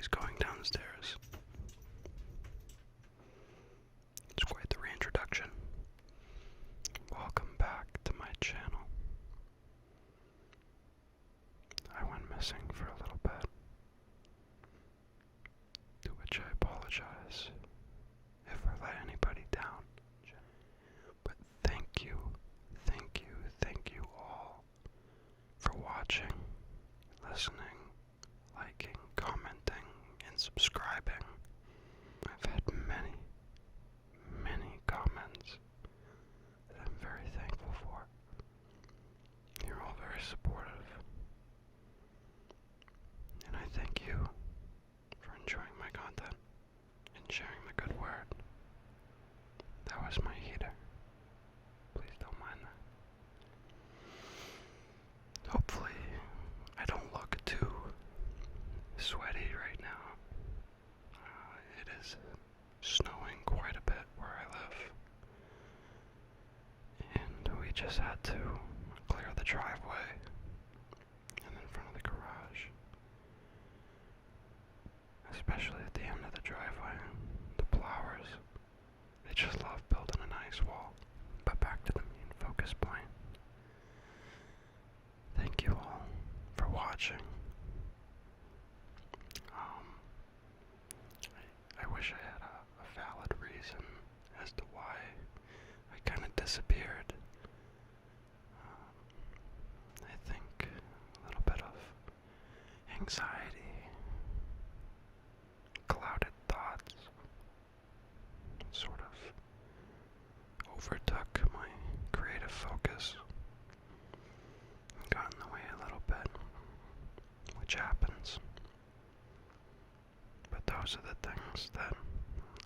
he's going downstairs. It's quite the reintroduction. Welcome back to my channel. I went missing for a little bit, to which I apologize if I let anybody down. But thank you all for watching, listening, liking, commenting, and subscribing. I've had many comments that I'm very thankful for. You're all very supportive. And I thank you for enjoying my content and sharing the good word. That was my heater. Please don't mind that. Hopefully, I don't look too sweaty right now. It is snowing quite a bit where I live. And we just had to clear the driveway and in front of the garage. Especially at the end of the driveway. The plowers, they just love building an ice wall. But back to the main focus point. Thank you all for watching. I wish I had a valid reason as to why I kind of disappeared. I think a little bit of anxiety, clouded thoughts, sort of overtook my creative focus and got in the way a little bit, which happens. But those are the things that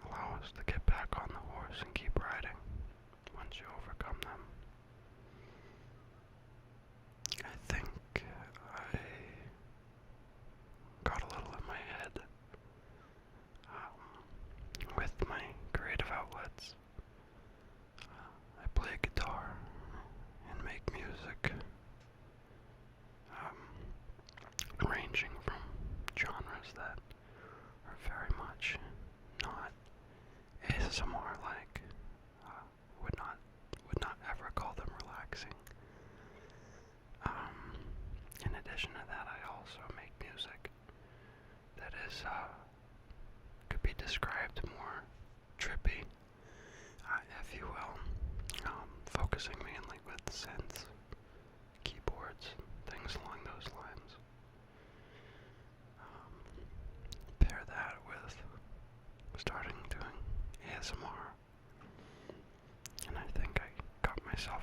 allow us to get back on the horse and keep riding once you overcome them. I think I got a little in my head with my creative outlets. I play guitar and make music, ranging from genres that are very much not ASMR like. Would not ever call them relaxing. In addition to that, I also make music that is could be described more trippy, if you will, focusing mainly with synths, keyboards, things along those lines. Pair that with starting doing ASMR, and I think I got myself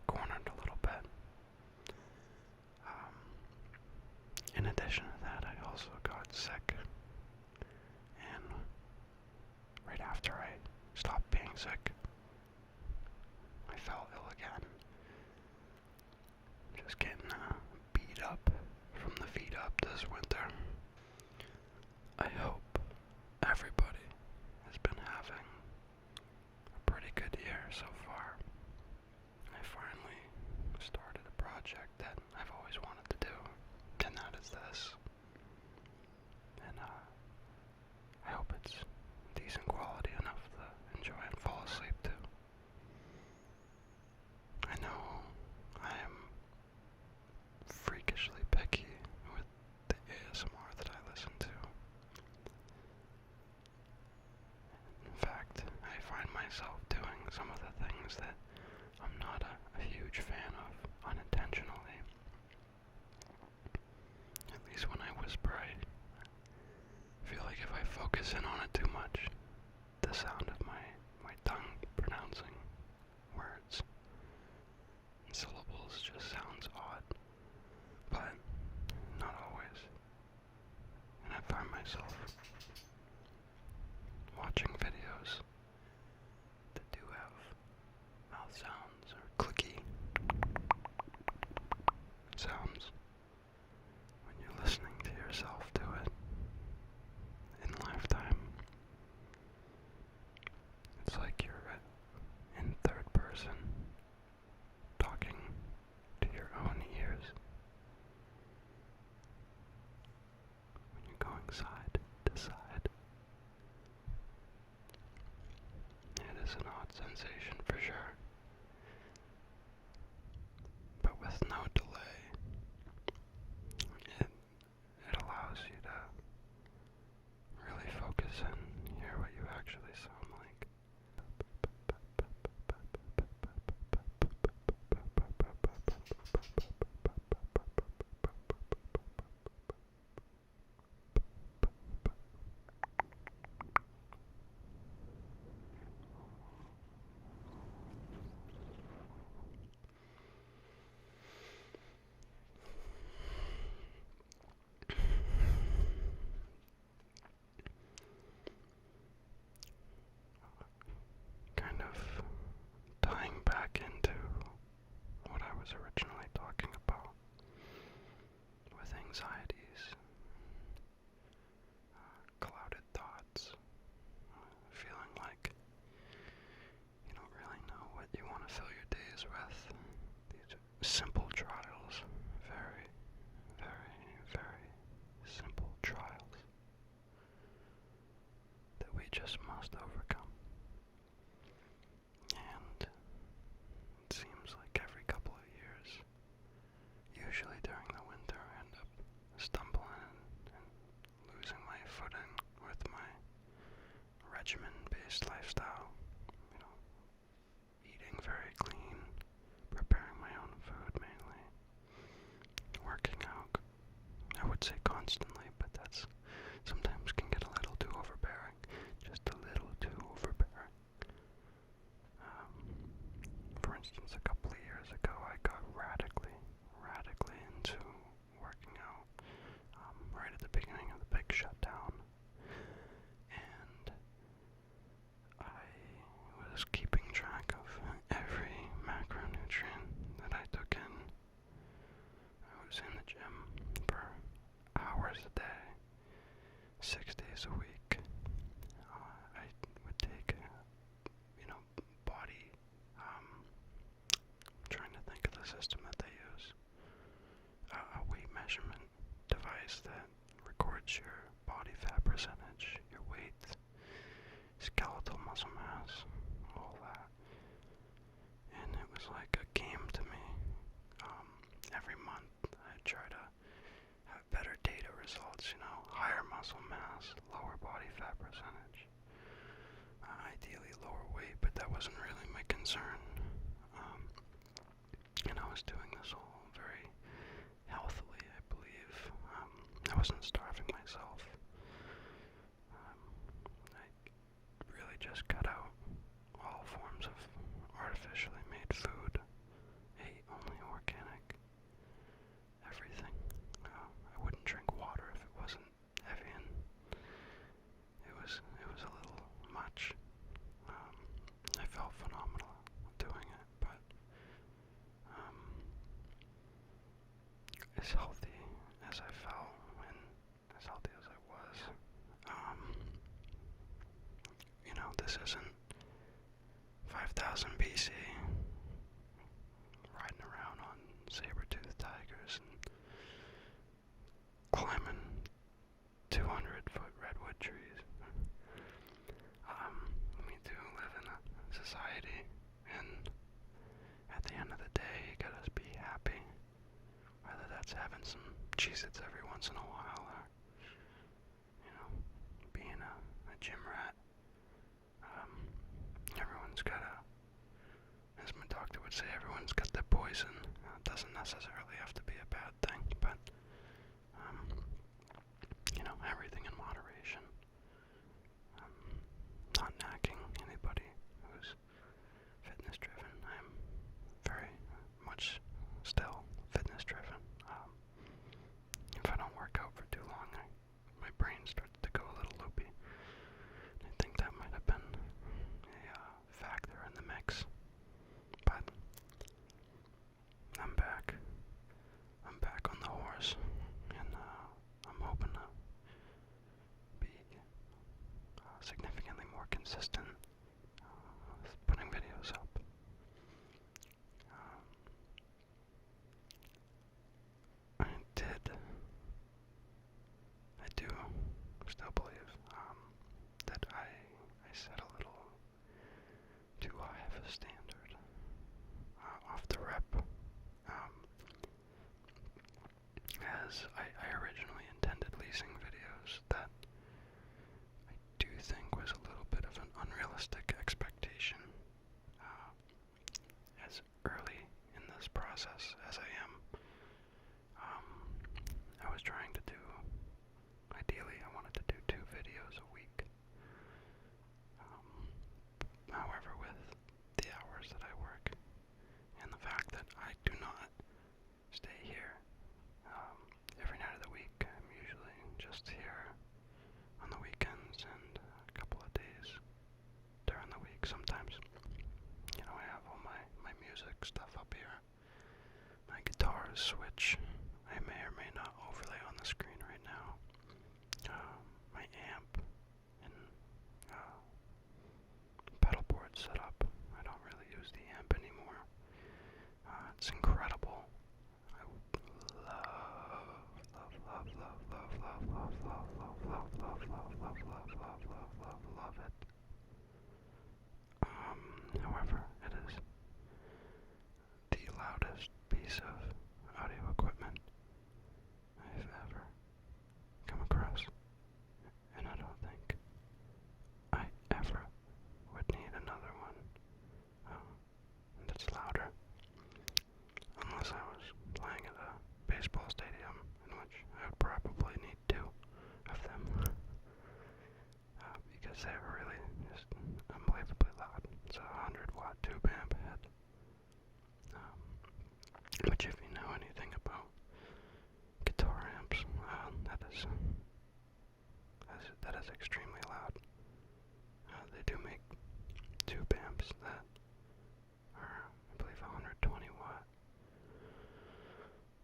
cornered a little bit. In addition to that, I also got sick, and right after I stopped being sick, I fell ill again. Just getting beat up from the feet up this winter. I hope everybody has been having a pretty good year so far. I finally started a project that I've always wanted to do, and that is this. And I hope it's decent quality enough to enjoy and fall asleep to. I know I am freakishly picky with the ASMR that I listen to. In fact, I find myself doing some of the things that I'm not a huge fan of unintentionally. At least when I whisper, I feel like if I focus in on it too much, the sound of my tongue pronouncing words and syllables just sounds odd, but not always. And I find myself watching videos that do have mouth sounds or clicky sounds when you're listening to yourself do it in lifetime. It's like you're in third person talking to your own ears when you go inside. regimen-based lifestyle. You know, eating very clean, preparing my own food mainly, working out. I would say constantly, but that's sometimes can get a little too overbearing. Just a little too overbearing. For instance, a couple of years ago, I got radically into working out right at the beginning of the big shutdown, and I was keeping track of every macronutrient that I took in. I was in the gym for hours a day, 6 days a week. I would take, body, I'm trying to think of the system that they use, a weight measurement device that records your body fat percentage, your weight, skeletal muscle mass, all that. And it was like a game to me. Every month I'd try to have better data results, higher muscle mass, lower body fat percentage, ideally lower weight, but that wasn't really my concern. And I was doing this all very healthily, I believe. I wasn't starving myself. I really just cut out all forms of artificially made food, ate only organic, everything. I wouldn't drink water if it wasn't Evian. It was a little much. I felt phenomenal doing it, but as healthy as I felt and as healthy as I was, this isn't 5000 BC, riding around on saber-toothed tigers and climbing 200-foot redwood trees. We do live in a society, and at the end of the day, you gotta be happy. Whether that's having some Cheez-Its every once in a while, or, being a gym rat. Everyone's got as my doctor would say, everyone's got their poison. It doesn't necessarily have to be a bad thing, but, everything in moderation. Not knocking anybody who's fitness driven. I'm very much still fitness driven. If I don't work out for too long, my brain starts to go a little loopy. I think that might have been a factor in the mix. But I'm back. I'm back on the horse, and I'm hoping to be significantly more consistent with putting videos up. I do still believe that I set a little too high of a standard off the rep, as I originally intended leasing videos that I do think was a little bit of an unrealistic expectation as early in this process as I am. I was trying to do, ideally I wanted to do 2 videos a week. However, with the hours that I work and the fact that I do not stay here every night of the week, I'm usually just here on the weekends and a couple of days during the week. Sometimes, I have all my music stuff up here. My guitar switch, I may or may not overlay on the screen right now. My amp and pedal board set up. I don't really use the amp anymore. It's incredible. I love it. However, it is the loudest piece of audio equipment do make tube amps that are, I believe, 120 watt.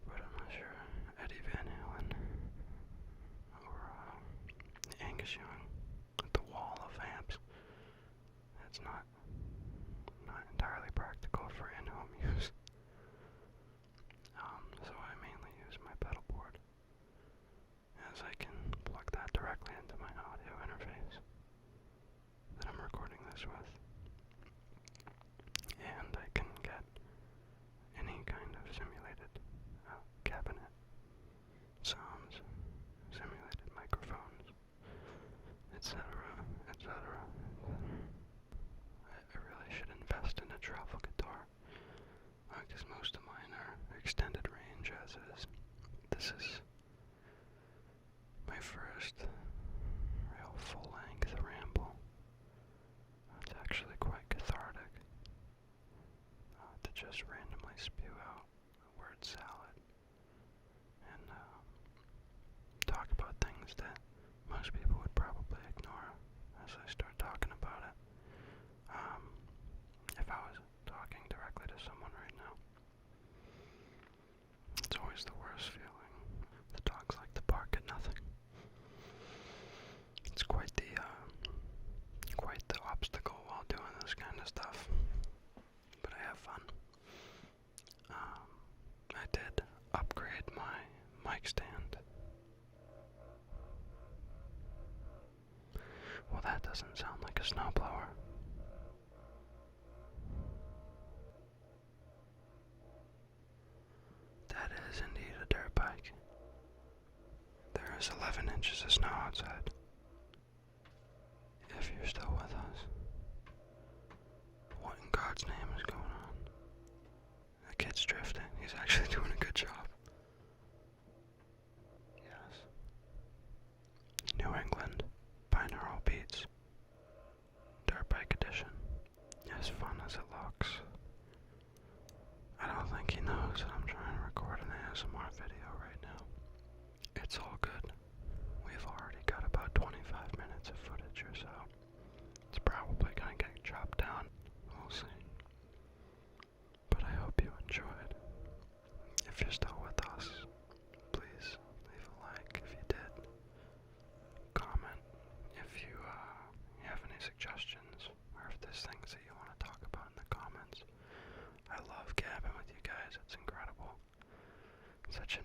But I'm not sure. Eddie Van Halen or Angus Young with the wall of amps. It's not entirely practical for in-home use. So I mainly use my pedal board, as I can plug that directly into my audio interface that I'm recording this with. And I can get any kind of simulated cabinet sounds, simulated microphones, etc., etc. I really should invest in a travel guitar, because most of mine are extended range as is. This is my first real full-length ramble. It's actually quite cathartic to just randomly spew out a word salad and talk about things that most people would probably ignore as I start talking about it. If I was talking directly to someone right now, it's always the worst feeling. The dogs like to bark at nothing. It's quite the obstacle while doing this kind of stuff. But I have fun. I did upgrade my mic stand. Well, that doesn't sound like a snowblower. That is indeed a dirt bike. There is 11 inches of snow outside. If you're still with us, what in God's name is going on? The kid's drifting. He's actually doing a good job. Yes. New England, binaural beats. Dirt bike edition. As fun as it looks. I don't think he knows that I'm trying to record an ASMR video right now. It's all good. We've already got about 25 minutes of footage or so. It's probably gonna get chopped down. We'll see. But I hope you enjoyed. If you're still with us, please leave a like if you did. Comment if you have any suggestions, or if there's things that you want to talk about in the comments. I love gabbing with you guys. It's incredible. Such a